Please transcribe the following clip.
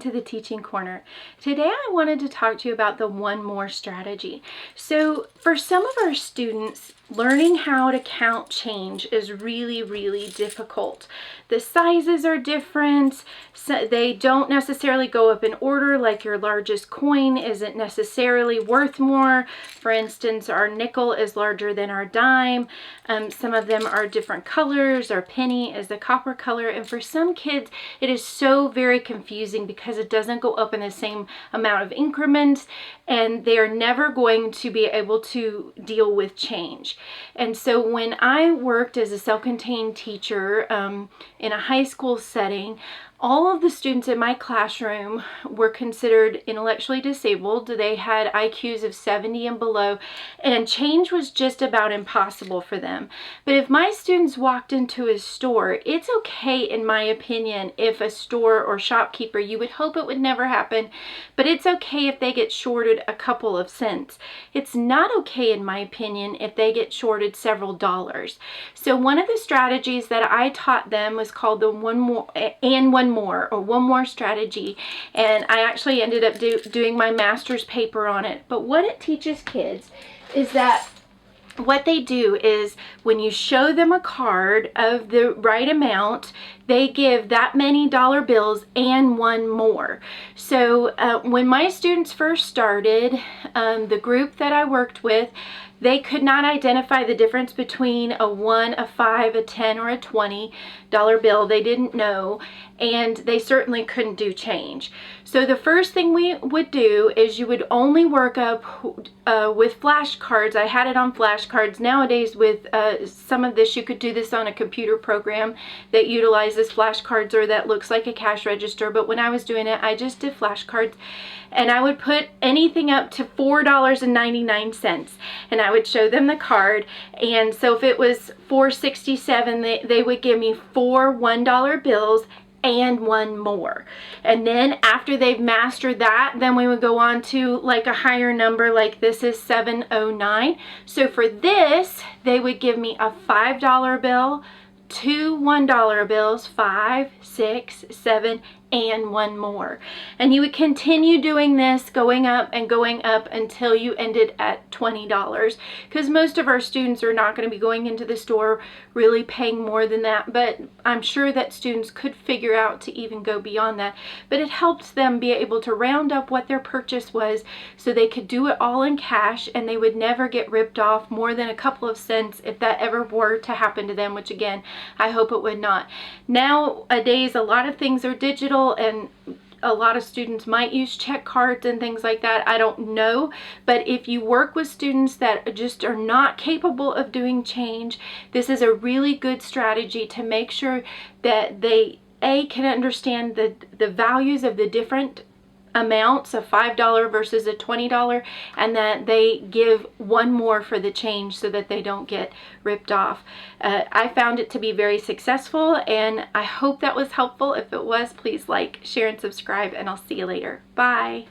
to the Teaching Corner. Today I wanted to talk to you about the one more strategy. So for some of our students, learning how to count change is really difficult. The sizes are different, so they don't necessarily go up in order, like your largest coin isn't necessarily worth more. For instance, our nickel is larger than our dime. Some of them are different colors. Our penny is the copper color, and for some kids it is so very confusing because it doesn't go up in the same amount of increments, and they are never going to be able to deal with change. And so when I worked as a self-contained teacher in a high school setting, all of the students in my classroom were considered intellectually disabled. They had IQs of 70 and below, and change was just about impossible for them. But if my students walked into a store, it's okay, in my opinion, if a store or shopkeeper, you would hope it would never happen, but it's okay if they get shorted a couple of cents. It's not okay, in my opinion, if they get shorted several dollars. So one of the strategies that I taught them was called the one more strategy, and I actually ended up doing my master's paper on it. But what it teaches kids is that what they do is when you show them a card of the right amount, they give that many dollar bills and one more. So when my students first started, the group that I worked with, they could not identify the difference between a 1, a 5, a 10, or a $20 bill. They didn't know, and they certainly couldn't do change. So the first thing we would do is you would only work up with flashcards. I had it on flashcards. Nowadays with some of this, you could do this on a computer program that utilizes flashcards or that looks like a cash register. But when I was doing it, I just did flashcards, and I would put anything up to $4.99, and I would show them the card. And so if it was $4.67, they would give me 4 $1 bills and one more. And then after they've mastered that, then we would go on to like a higher number, like this is $7.09. So for this, they would give me a $5 bill, 2 $1 bills, 5, 6, 7, and one more. And you would continue doing this, going up until you ended at $20, because most of our students are not going to be going into the store really paying more than that, but I'm sure that students could figure out to even go beyond that. But it helps them be able to round up what their purchase was so they could do it all in cash, and they would never get ripped off more than a couple of cents if that ever were to happen to them, which again, I hope it would not. Nowadays, a lot of things are digital, and a lot of students might use check cards and things like that. I don't know, but if you work with students that just are not capable of doing change, this is a really good strategy to make sure that they can understand the values of the different amounts of $5 versus a $20, and that they give one more for the change so that they don't get ripped off. I found it to be very successful, and I hope that was helpful. If it was, please like, share, and subscribe, and I'll see you later. Bye.